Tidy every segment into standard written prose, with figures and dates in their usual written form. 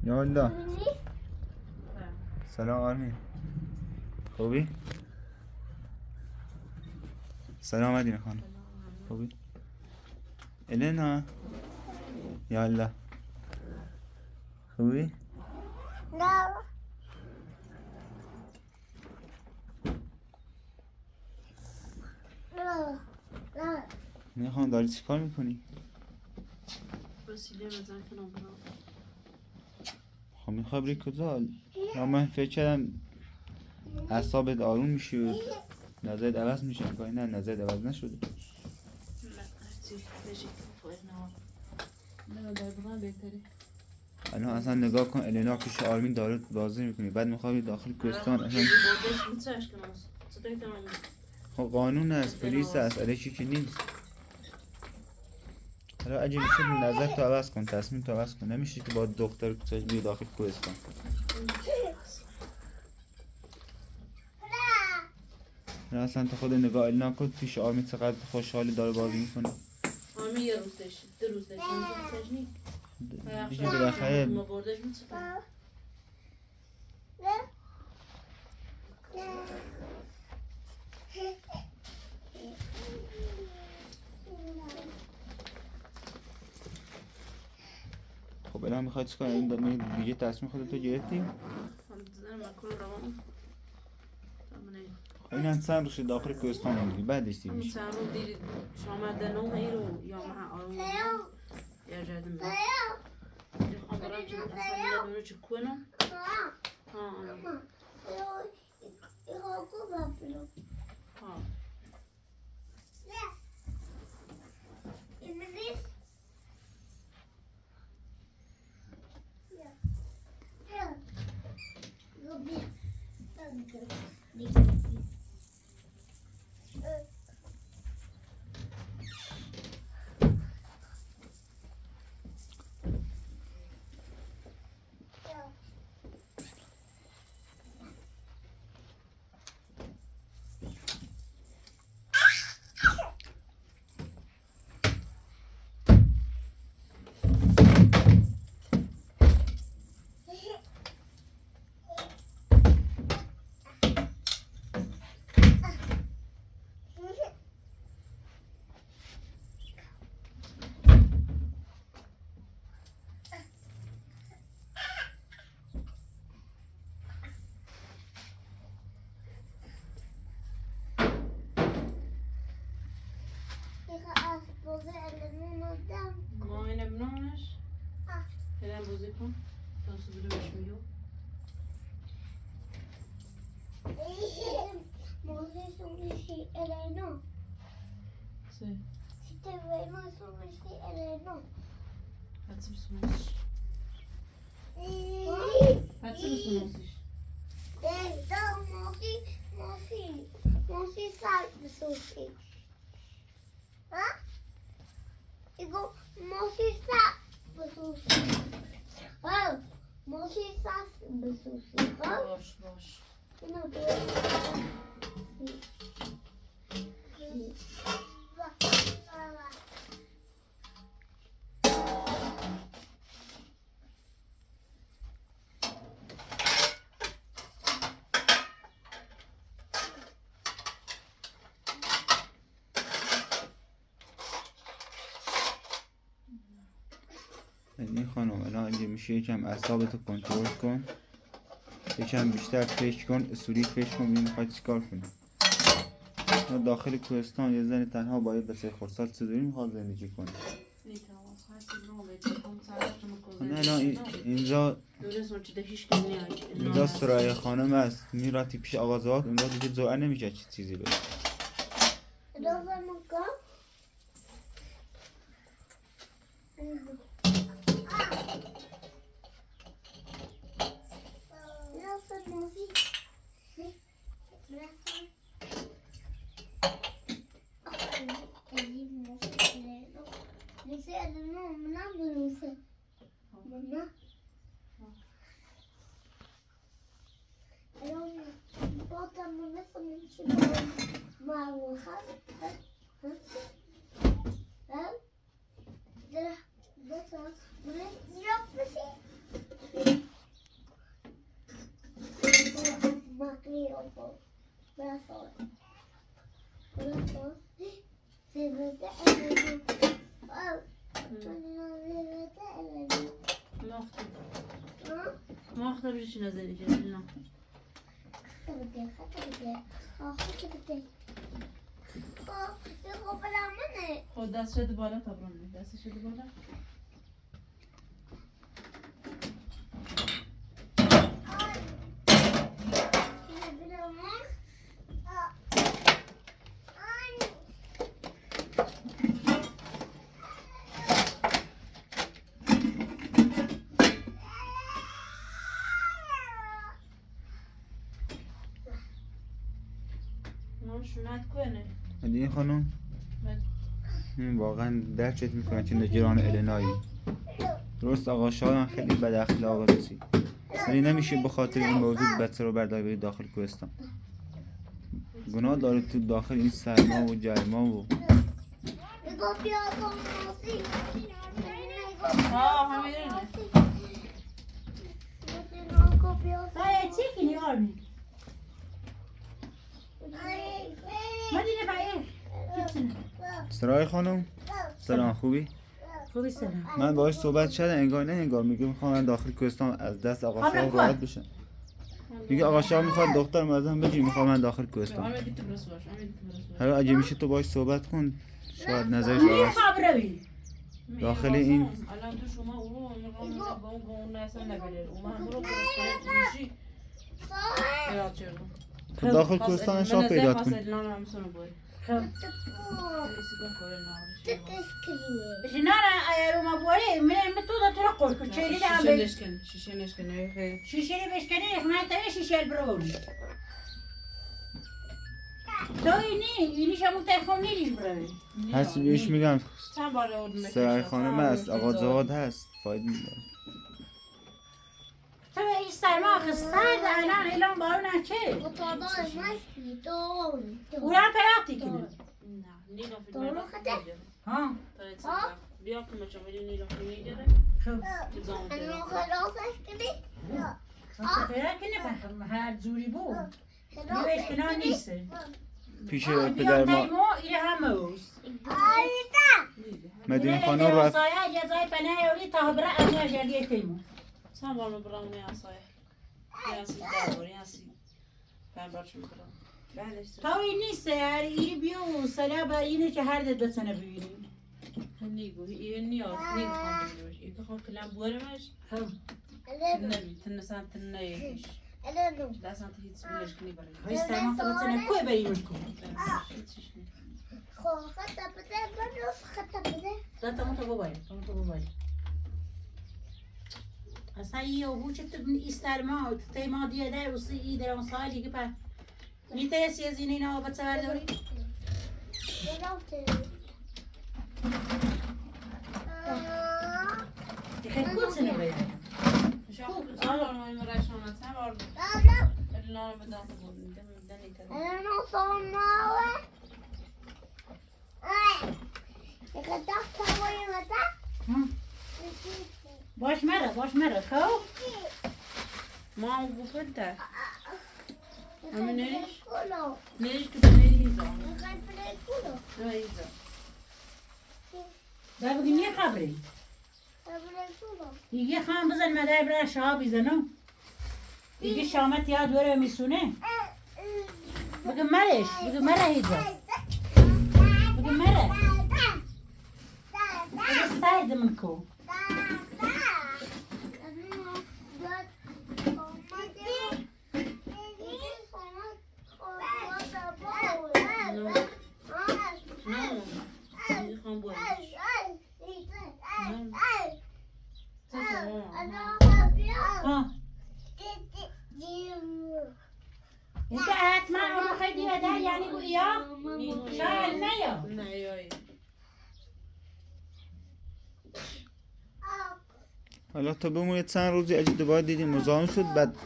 یا الله. سلام آرمین. خوبی؟ سلام مدینه خانم. خوبی؟ النا. یا الله. خوبی؟ نه. نه خانم داری چی کار میکنی؟ وسیله بزن کنم برام. خب میخوای بری کجا؟ یا من فکر کردم اعصابت آروم میشه و نظرت عوض میشه. کاری نه نظرت عوض نشده. لا هرچی بجی فوق نه در بغن بهتره. الان اصلا نگاه کن النا پیش آرمین داره بازی میکنی بعد میخوای داخل کوهستان اصلا بردش میترش کنم چطوری تمام خب قانون است پلیس است علیه چی که نیست. حالا اگه میشه نظر تو عوض کن تصمیم تو عوض کن نمیشه که با دختر کوچک بیای داخل کوهستان. نه اصلا تو خود نگاه النا کن پیش آرمین چقدر خوشحالی داره بازی میکنه. آرمین یه روز داشت 2 روز داشت اونجا نی دیگه بالاخره ما بردش میترم خب الان میخوای چیکار این دیگه تصمیم خودتو گرفتی؟ من دیدم مکل روان خب این چند روز داخل کوهستان موندی بعدش چی من میشه؟ چند روز دیر شما دنو هیرو یا مع آروم یا جادم بر خب برام چه اصلا میاد چه کنم ها ها ما این ابنانش هلن بازی کن تاسو بده بهش میگو سه هاتsi بسونش هاتsi بسونش Mosi sabe sushi. Hã? Igual Mosi sabe sushi. Oh, Mosi sabe sushi. Oh, باش باش não این خانم الان اگه میشه یکم اعصابتو کنترل کن یکم بیشتر فکر کن اصولی فکر کن ببین میخوای چیکار کنی. ما داخل کوهستان یه زن تنها باید به 3 خردسال چطوری میخواد زندگی کنه. نه الان اینجا سرای خانم است میراتی پیش آقازات اونجا دیگه جوعه نمیشه چیزی بگه. Não, ماکلی اوپو برسون برسون سیبزده ایرانی سیبزده ایرانی ماخته بشه چی نزدی که نه خطه بده خب برام منه خود دست شده بالا تا برام دست شده بالا شونت کنه مدینه خانم این واقعا درچت میکنه چه نگران النایی درست آقا شایان خیلی بد اخلاق رسید ولی نمیشه به خاطر این موضوع بچه رو برداری بری داخل کوهستان گناه داره تو داخل این سرما و گرما و همه اینه Hey, chicken, you are me. مدینه باید سرای خانم سلام خوبی؟ خوبی سلام من باهاش صحبت شده انگار نه انگار میگه میخوام من داخل کوهستان از دست آقا شاه راحت بشم میگه آقا شاه میخواد دختر مازم بگی میخوام من داخل کوهستان همه دیگه تو باش همه دیگه تو باش حالا اگه میشه تو باهاش صحبت کن شاید نظرش می عوض خواب روی داخل این الان تو شما او میگم با اون اصلا نبره اون هم رو میشی یا چرا تو داخل کوهستان شاه پیدا کن نه نه مسون بود بشه نه ایرو ما بوری من تو دا تو را قرد کن چیلی دارم به شیشه نشکنه خیلی شیشه لی بشکنی اخمه تایی شیشه البرونی تو اینی شمون تایخون نیلیش بروی هست بهش میگم چند بار اون سرای خانم هست آقا جواد هست فایده نداره تو این سرما آخه سرد الان ایلان بارونن چه؟ او را پراتی کنه نه نیلا فیلم ها بیا که مچه ولی نیلا فیلم میگیره خب پرا کنه بخم هر جوری بود بیوش کنان نیسته پیش بیام پدر ما تایمو ایره همه اوست مدینه نه خانم نه رفت سایه جزای پناه اولی تا برا امیر جلیه تیمو چند بار میبرم نیاسایه نیاسی داری نیاسی پنج بار چون میبرم تا این نیسته هر ایری بیو سلا با اینه که هر دت بسنه ببینیم نیگو این نیاز نیگو خواهم بروش این که خواهم کلم بورمش نبی تنسان تنهیش دستان تهیت سبیلش کنی برای های سرما تا بسنه کوه بریمش کن داتا مو تو بباید تو بباید اصلا یه او چه تو ایسترما تو تیما دیه در و سی در اون سالی که پر نیته یه سی از این اینا بچه برداری خیلی کود سنه باید شاید آن ما این رشانه چند بار الان به داخل بودیم دنی کرد باش مره خب ما هم گفتن تا همه نریش که نریزا نریزا دا بگی نیه خبری دیگه خواهم بزن مدر برای شها بیزنم دیگه شامت یاد بره میسونه بگه مره هیزا بگه مره بگه ساید من کو انت حتما اونو خیلی بده یعنی گویی یا شاید نیا حالا تا بمونه چند روزی اگه دوباره دیدیم مزاحم شد بعد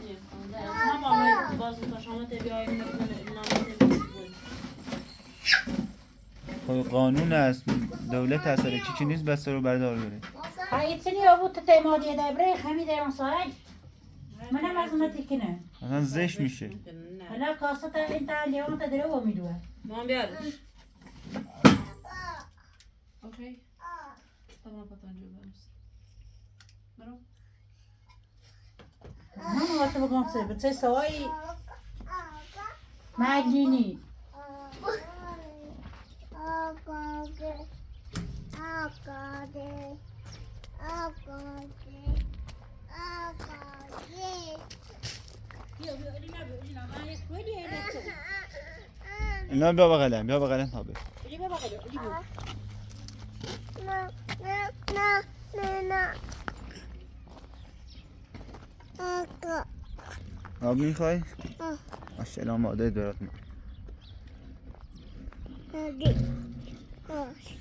خب قانون است دولت هست چی نیست بس رو بردار بره هایی تنی رو بود تا تیمادی دبره خمی در اون ساعت منم از اونو تکنه اصلا زشت میشه نه حالا کاسه تا انت لیوان تا درو میدوه مام بیارش اوکی tamam patancı vermiş برو من وقت بگم سه بچه سوایی مگنینی نه بیا بغلم تابه آب میخوای؟ ماشاءالله ماده درات ما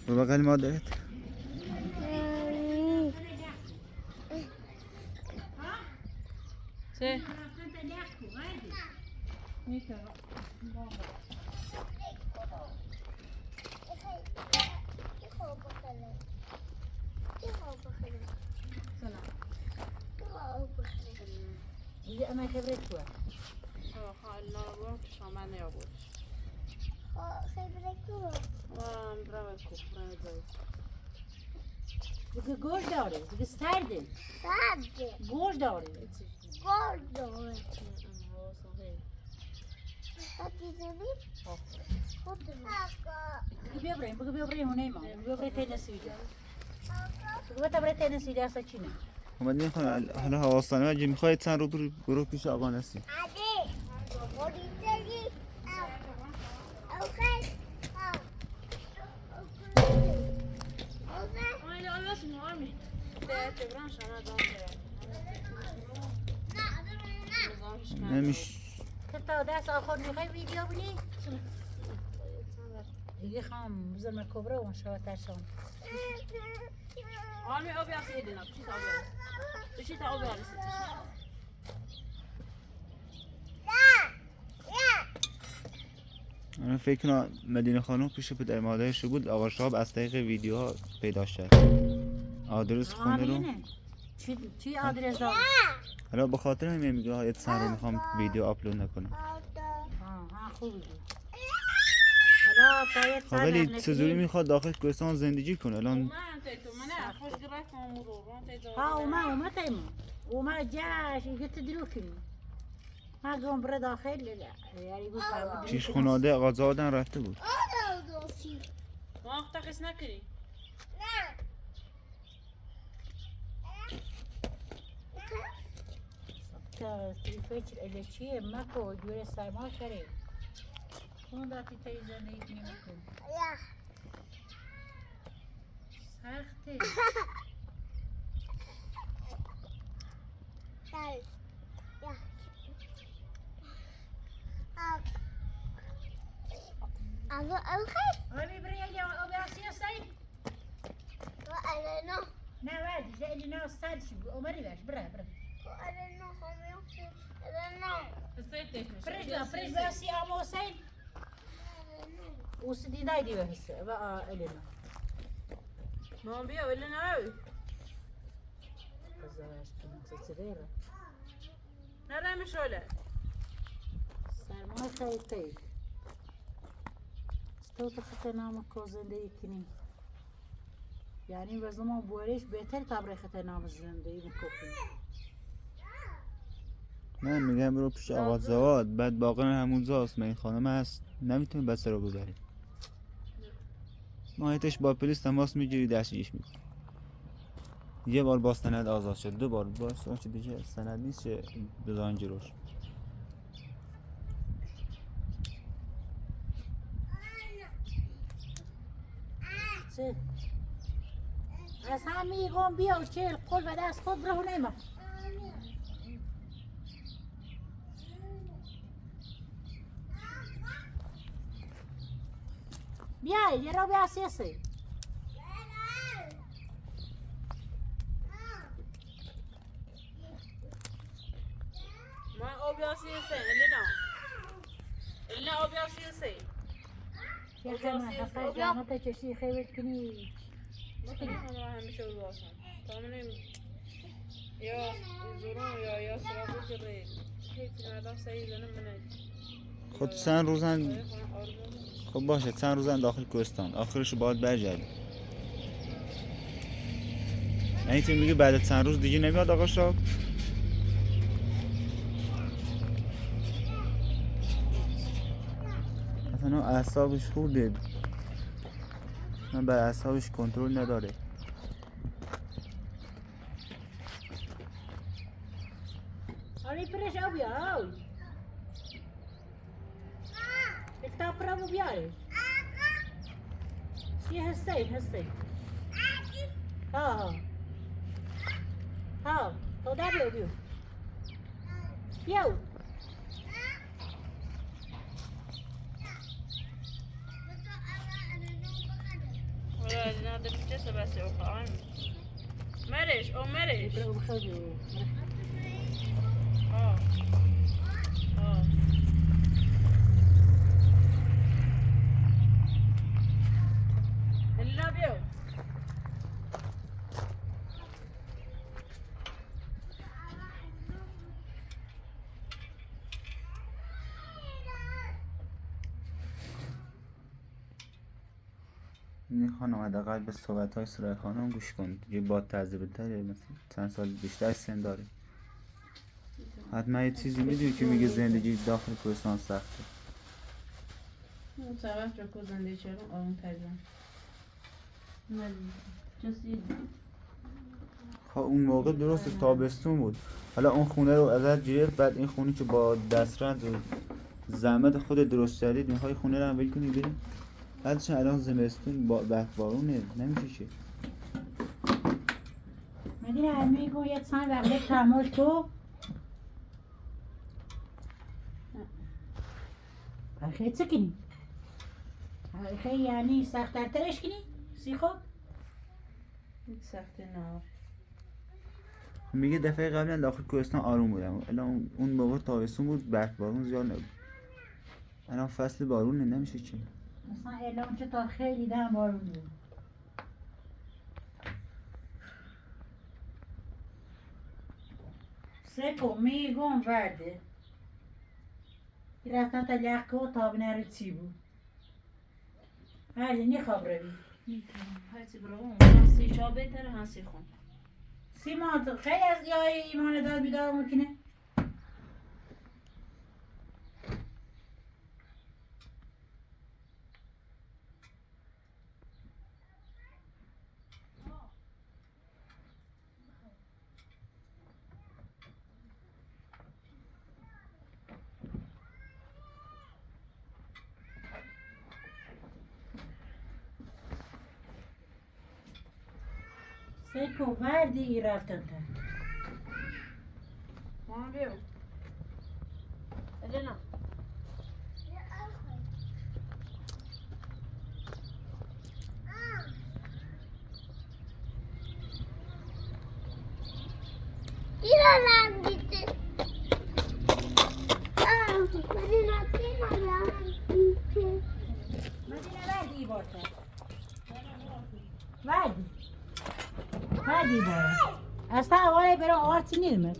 به بغل مادرت سه دیگه اما خبرت توه خواهد نابود شامل نیابودش برای کفران باید دیگه گوش داره دیگه سرده گوش داره بیا بریم هونه ما بیا برای تنس ویدیو بیا برای تنس ویدیو اصلا چی نه اومد میخوام حالا حواسانه وجه میخوای چند رو برو پیش آقا نسی نمیش تا دست آخر میخوای ویدیو بینی؟ دیگه خواهم بزرم کبره و شما ترشان آلمی آبی هستی هیدینا بشی تا آبی هستی من فکر کنم مدینه خانم پیش پدر مادرش بود آقا شاب از طریق ویدیوها پیدا شد آدرس خونه رو چی آدرس داره؟ حالا به خاطر همین میگه ها سر رو میخوام ویدیو آپلود نکنم ها خوبی حالا باید خب ولی چجوری میخواد داخل کوهستان زندگی کنه الان ها اوما تایما اوما جاش گت درو کنی ما گم بر داخل یعنی بود چیش خوناده آزادن رفته بود ما وقتا قس نکری تا تریفیچ الچیه مکو جور سرما کری اون داتی تایی زندگی نمیکن سخته آبی برای یا آبی آسیا سعید نه وادي زي اللي ناو السادس ومري باش برا فريش باسي امو سعيد وسدي نايدي بس بقى النا ما بیا ولی نه نرم شوله سرما خیلی تو خطر نام کو زندگی کنی یعنی وزمان بوریش بهتر تبره خطر نام زندگی میکنی من میگم برو پیش آقا زواد بعد باقی همونجاست من این خانم هست نمیتونی بسه رو ببری ماهیتش با پلیس تماس میگیری دستگیرش میکنی یه بار با سند آزاد شد 2 بار باز اون چه دیگه سند نیست که بزن جلوش چه از هم میگم بیا و چه قول و دست خود برو نیما بیا یه رو بیا سیاسی ما آبیاسی سه الی آبیاسی سه یه خیلی خفه زحمت چشی خیلی کنی ما همیشه واسم تامنیم یا زورون یا سرابو جره هی فیلمردار سعی زنم منه خود چند روزن آره خانم آروم خب باشه چند روزن داخل کوهستان آخرش باید برگردی. یعنی تو میگی بعد چند روز دیگه نمیاد آقا شاب؟ اصلا اعصابش خورده، من بر اعصابش کنترل نداره. Ali preș au iau. Está para o viaje. Se hastei. Ha. Ha, to da viu. Viu. ولا نادر بجسة بس يوقع مرش او مرش Para o khaju. اه اه اللي بيو این خانم حداقل به صحبت های سرای خانم گوش کن، یه با تجربه تره، مثلا چند سال بیشتر سن داره، حتما یه چیزی میدونی که میگه زندگی داخل کوهستان سخته. توجه کو زندگی چرا اون تجربه من جسی خب اون موقع درست تابستون بود، حالا اون خونه رو ازت گرفت، بعد این خونه که با دسترد و زحمت خود درست کردید میخوای خونه رو هم ول کنی بری؟ بعدش الان زمستون با برف بارونه نمیشه چه. Medine amigo yet san verle tamol to. خیلی سکنی. خیلی یعنی سخت‌تر ترش کنی؟ سی خود؟ سخت نه میگه دفعه قبلا داخل کوهستان آروم بودم، الان اون موقع تابستون بود برف بارون زیاد نبود، الان فصل بارونه نمیشه چه. مثلا اعلام چه تا خیلی دم بارون بود. سکو میگم ورده. رفتن تا لحکه و تابنه رو چی بود. هرچی نخواب روی. هرچی برام هنسی چا بهتره هنسی خون سیمان خیلی از یای ایمان داد بیدار مکنه. سکو وردی ای رفتن تا. ما بیو النا İran'dan gitti. Medina'dan gitti. مدینه وردی ای بارتا. وردی. وردی بارا. اصلا اولی برای آرتی نیرمه.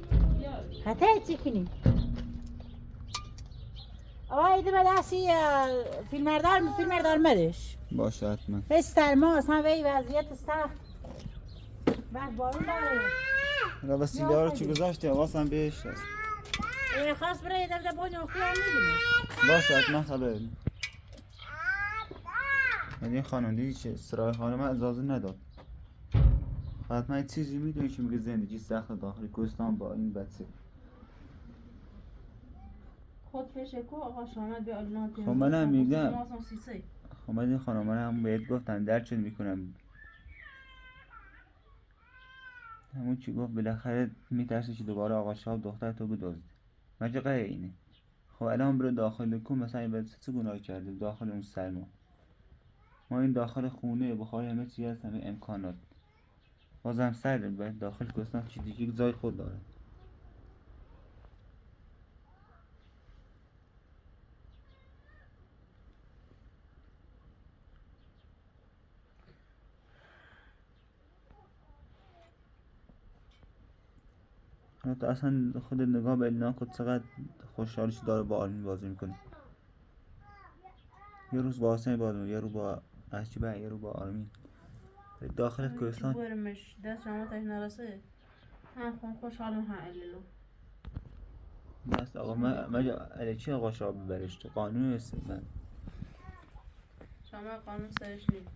حتی چی کنی؟ اولی دیمه دستی فیلمردار مدش. باشه حتما. بس سرما اصلا وی وضعیت سخت. بعد بارون داره. حالا وسیله رو چی گذاشتی حواسم بهش هست. خواست برای دفعه بانی اخیار میدونه. باشه حتما خبر بدیم. ولی این خانم دیدی چه سرای خانم اجازه نداد، حتما یه چیزی میدونی که میگه زندگی سخت داخل کوهستان با این بچه. خود فشه کو آقا شامد به آلمان خب منم میگم. ماسم سیسی خب من این خانم هم بهت گفتن درچت میکنم، همون چی گفت بالاخره میترسه که دوباره آقا شاب دختر تو بدزده، مگه غیر اینه؟ خب الان برو داخل کن، مثلا این بچه چه گناه کرده داخل اون سرما؟ ما این داخل خونه بخاری همه چی هست، همه امکانات، بازم سرده باید داخل کوهستان چی دیگه جای خود داره. تو اصلا خود نگاه به الینا کن چقدر خوشحالش داره با آرمین بازی میکنه. یه روز با حسین بازی میکنه، یه روز با اشجبه، یه روز با آرمین. داخل کوهستان برمش دست شما تاش نرسه هم خون خوشحالم هم الیلو دست آقا مجا علی چی آقا شاب ببرش تو قانون هست من شما قانون سرش نید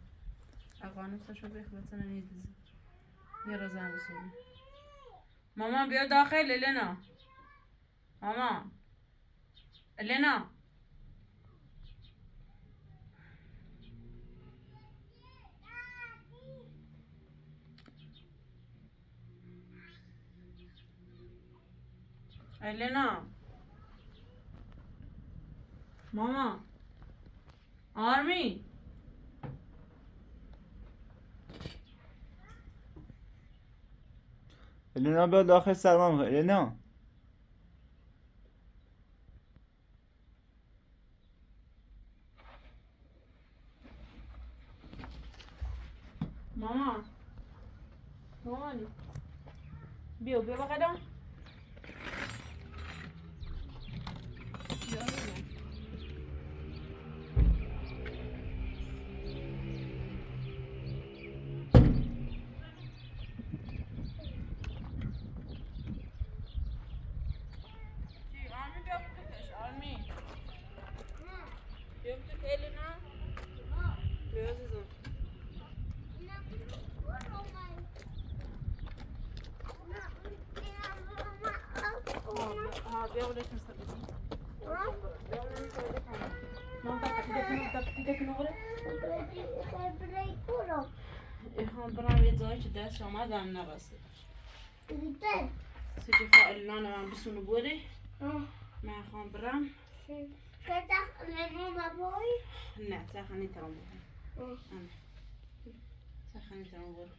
قانون سرش رو بیخ بتنه نیدیزی یه رو زن بسونی مامان بیا داخل الینا مامان الینا الینا ماما آرمین الینا بیا داخل سلام میکنه. الینا ماما مامانی بیا بقدم آرمین بیا تو الینا بیا عزیزم ها بیا ولی کنسته بزن بیا ولی کنسته کنم مام تاکیده کنم ولی ایخان برام یه جایی که دست آمد هم نبسته سیچه فائل نانه من بسونو بوده من خواهم برم نه سخنی ترام بودم سخنی ترام بودم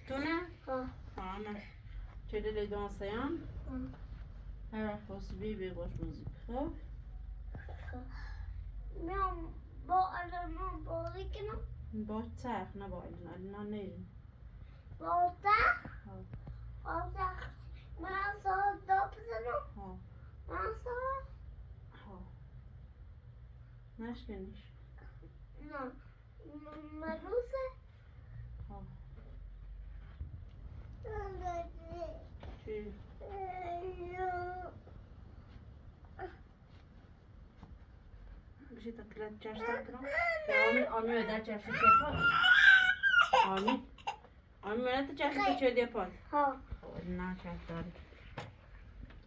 تو نه؟ ها نه چه دلی دانسیان هر وقت خواستی بی باش موزیک خب با الان بازی کنم با تخ نه با الینا نیریم با تخت من سال دو بزنم ها من سال ها نشکنیش نه مروسه ها چی؟ بشی تا کلت چشتر کنم آمی در چشتی چه پاد آمی منت چشتی چه دی پاد ها نه چشت داری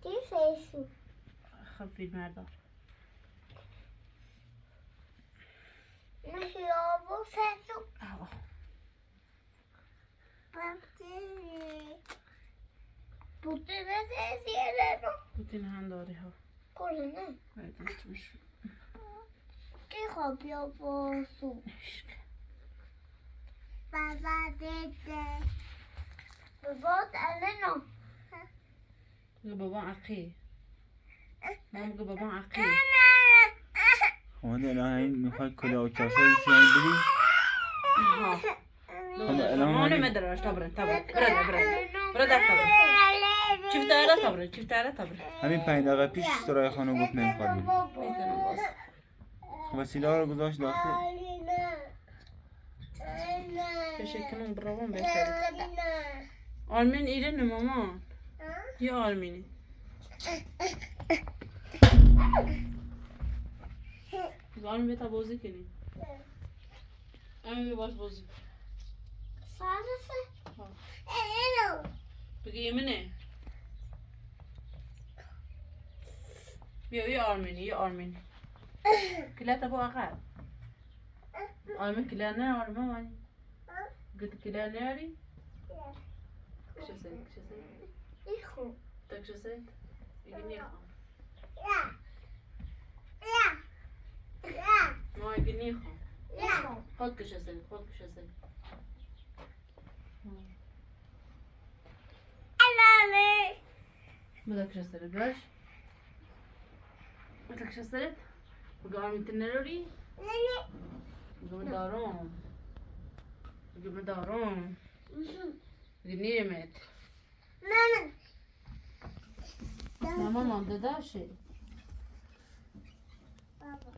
چی سیشو خب فیلم مردار میشه آبو سیشو آه بوده سیشیره نو بوتین هم داری ها کنه نه باید دست بشو کی خواب یا باسو بابا دیده بابا الانو بگو بابا عقی مام بگو بابا عقی خواهد الان این میخواد کلا و کاسه بشی این بری ها مانو مدرش تبرن برد چیف داره تبرن همین 5 دقیقه پیش سرای خانم گفت نمیخواد بری میتونم باز وسیله ها رو گذاشت داخل بشکنم براون بهتره آرمین ایرنه مامان یا آرمینی آرمین بیتا بازی کنیم آرمین باش بازی سازه ها. اینو بگی یمنه بیا یه آرمینی کلا تبو عقب آرمین کلا نه آرمین مانی قلت كلا ناري شو سويت ایخو طيب شو سويت يقني خو ما يقني خو خذ شو سويت بدك شو سويت باش بدك شو سويت بقى عم تنروري بگم دارم بگم دارم بگم نیمت نه ماما مانده داشته بابا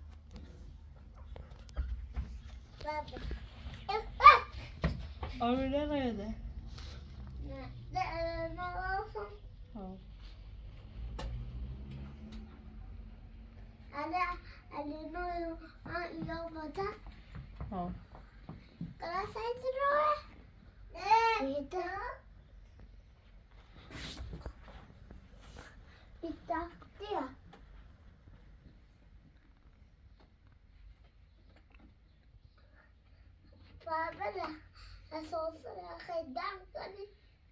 آره نگیده ها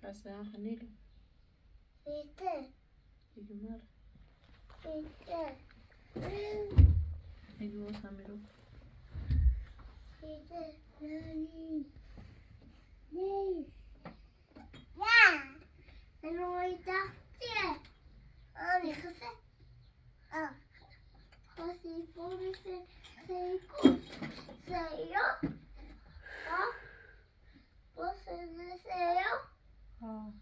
بس خليلي يجي مرة يجي وساميرو ها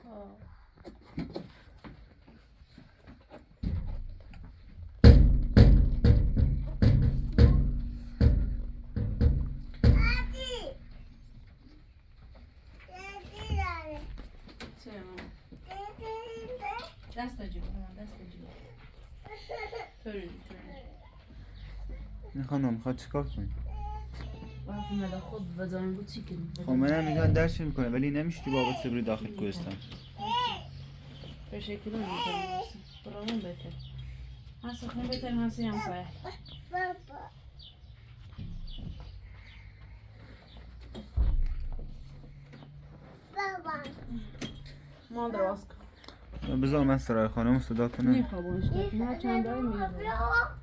ها دست اجیب دست اجیب تورین این خانم میخواد چیکار کنی؟ وقتی مدى خود بزنم بود چی کنی؟ خب منم میگن درس میکنه ولی نمیشتی بابا سبری داخل کوهستان به شکلی میکنم برامون بهتر هستی خون بهتر هستی همسایه مال دراز کن بذار من سرای خانم صدا کنم نمیخوابونش کنم نه چند داری میاد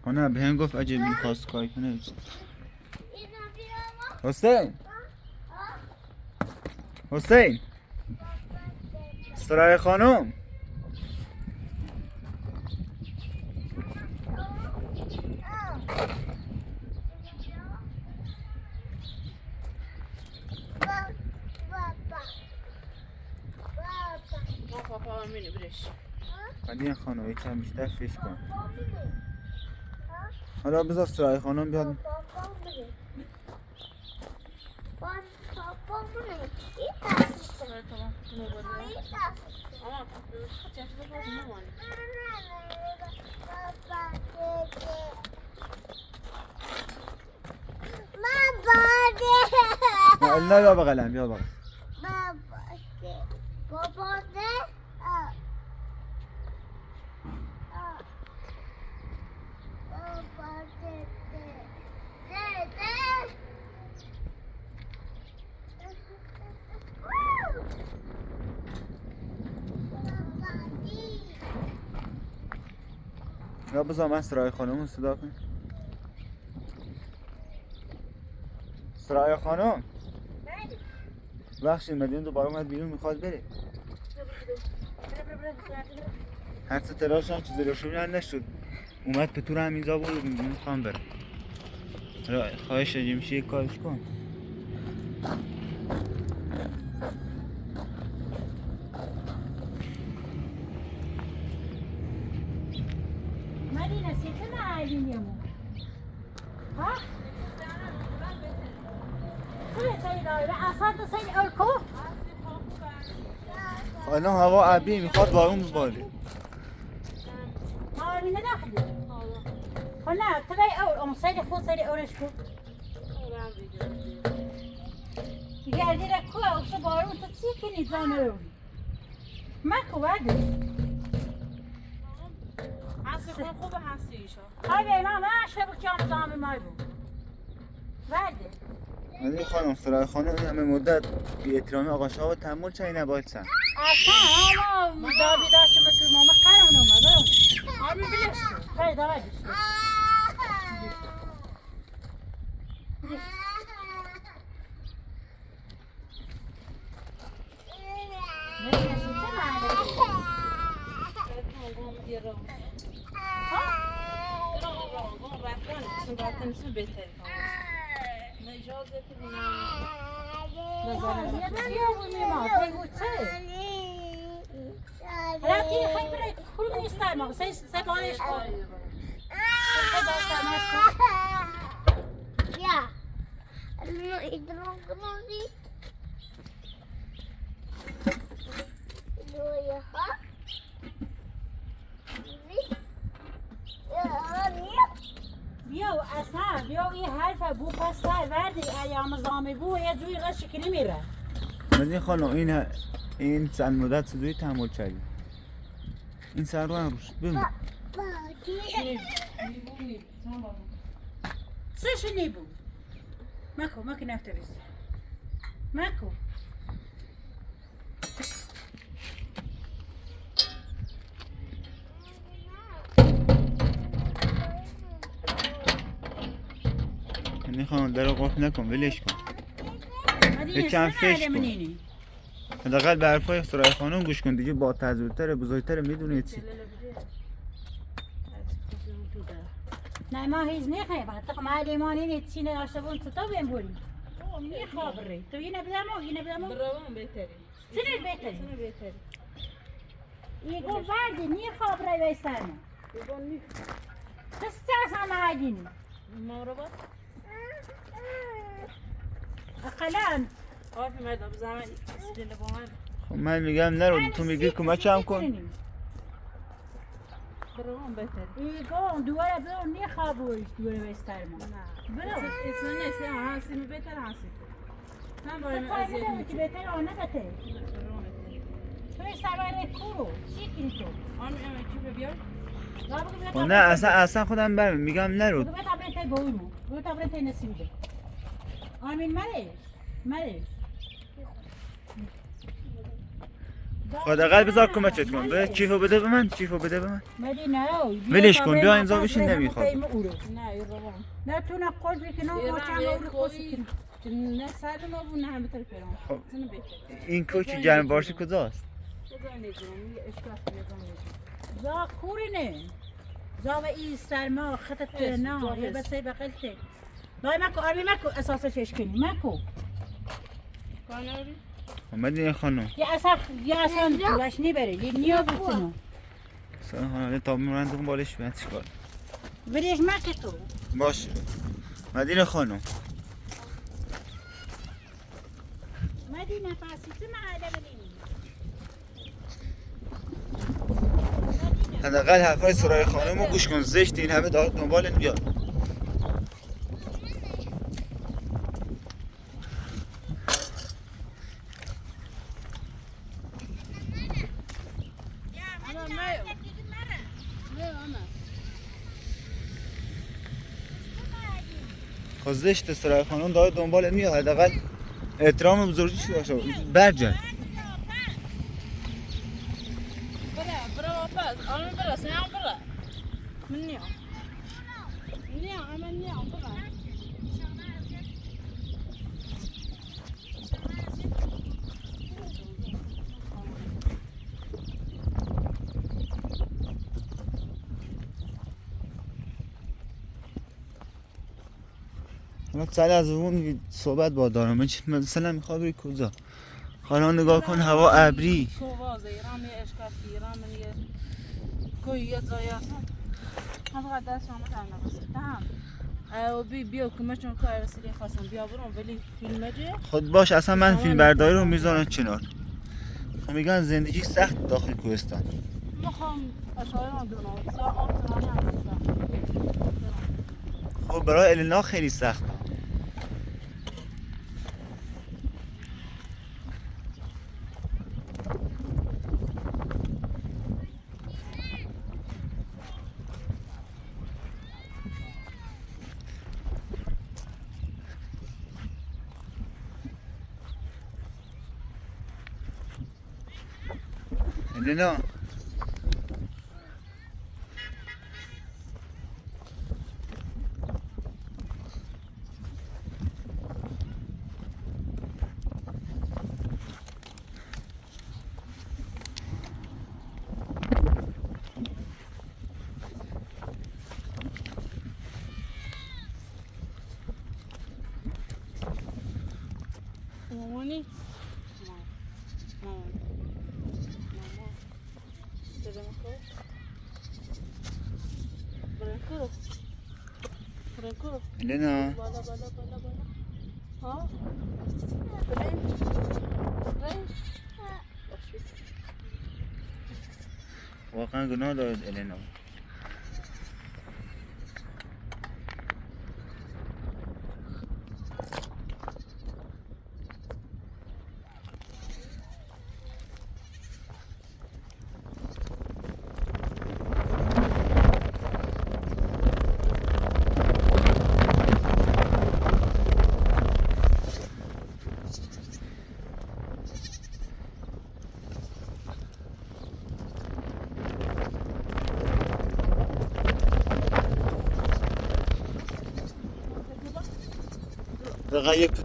نه به هم گفت اگه میخواست کاری کنه حسین حسین سرای خانم پاپا هم مینی برش ولی این خانم یکم بیشتر فکر کن حالا بذار سرای خانم بیاد نه بیا بغلم بیا بغلم یا بذار من سرای خانم رو صدا کنم سرای خانم بخشید مدین دوباره اومد بیرون میخواد بره هر سه تلاش هم چیزی روشونی هم نشد اومد پتور همینجا بود میخوام برم خواهش اگه میشه یک کارش کن مدینه سیتن علیمو ها اصلا سین ارکو الان هوا ابری میخواد بارون بباره آرمینه داخلی نه تبعی اون سری خود سری اورش کو گردی را کو اوسه بارون تو چی کنی زانو من کو بعدی هستی خون خوبه هستی ایشا های بینا من شب کیام زامن مای بود بعده ولی خانم سرای خانم همه مدت بی احترامی آقا شاه تحمل چایی نباید سن اصلا حالا دابی داشتم تو ماما قرار اومد آبی بلش کن خیلی داوری شد رفتن بهتره اجازه نه بیا بونی ما بگو چه رفتی خیلی برای خود نیستر ما سه بانش کن سه با سرماش کن Ya. No, hidrong kemari. Dua ya, ha? Ini. Ya, ni. بیا و اصلا بیا این حرف بو پس سر وردی ایام زامی بو یه جوی غش شکلی میره مدین خانم این چند مدت سوزوی تحمل کردی این سر رو هم روش بمون Bagi. سش نیبو مکو نفتریز مکو مدین خانم در رو قفل نکن ولش کن یکم فش کن حداقل به حرفای سرای خانم گوش کن دیگه با تجربه‌تر بزرگتر میدونه چی نه ما هیچ نخواهیم حتی ما لیمانی نیستی نداشته بون تو بیم بوریم میخواب ری تو اینه بدمو بروان بهتری سنه بهتری بهتری ایگو وردی میخواب ری بیسترمو کسی اصلا معدینی موربات اقلا آفی مردم زمان استیل با من خب من میگم نرو تو میگی کمکم کن بروان بهتری ایگو دواره برو نیخوابویش دواره بیسترمو برو اسم نیست ها سیمی بهتر هستی من باید ازیاد که میکنم بهتر آنه بته توی سواره کورو چی کنی تو آمی کی بیار خب نه اصلا خودم برم میگم نرو بگو تا برنتای بویمو بگو تا برنتای نسیده آمین مرش حداقل بذار کمکت کن به چیفو بده به من مدی نه ولش کن بیا اینجا بشین نمیخواد نه روان نه تو نه قول بکنم او چند اول خوشی کنم نه سر ما بود نه همه طرف برام خب. سنو بهتر این کوچی گرم بارشی کجاست بذار نگیرم یه اشکاف بیازم زا کوری نه زا و این سرما خطت نه یه بسه بقلته بای مکو آرمی مکو اساسش اشکنی مکو کانوری مدین خانم یه اصلا دوش نیبره یه نیا بسنو سلام خانم تا مرندون بالش بیاد چیکار ولیش مکی تو باشه مدین خانم مدینه فاسی تو محله بلیم حداقل حرفای سرای خانم رو گوش کن زشت این همه داد دنبال بیاد خب زشت سرای خانم داره دنبال میاد حداقل احترام بزرگیش داشته برجن برا بس آمی برا سیام برا من نیام من نیام برا من سال از اون صحبت با دارم مثلا میخواد بری کجا حالا نگاه کن هوا ابری کوواز ایران یه اشکاف ایران من یه کوی یه زایاسم هم دست شما تنها تمام و بیا کمشون کار رسیدی خواستم بیا برام ولی فیلم جه خود باش اصلا من فیلم برداری رو میذارم کنار خب میگن زندگی سخت داخل کوهستان میخوام اشاره دونم آب زمانی هم هستم خب برای الینا خیلی سخت الینا لنا بالا بالا بالا بالا ها بریم بریم واقعا گناه دارد النا. دقیقه تو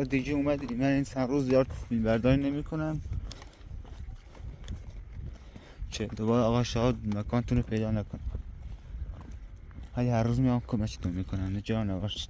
دیگه اومدیم. من این چند روز زیاد فیلم برداری نمی کنم که دوباره آقا شهاب مکانتون رو پیدا نکنم. ولی هر روز میام کمکتون میکنم. جا نباشید.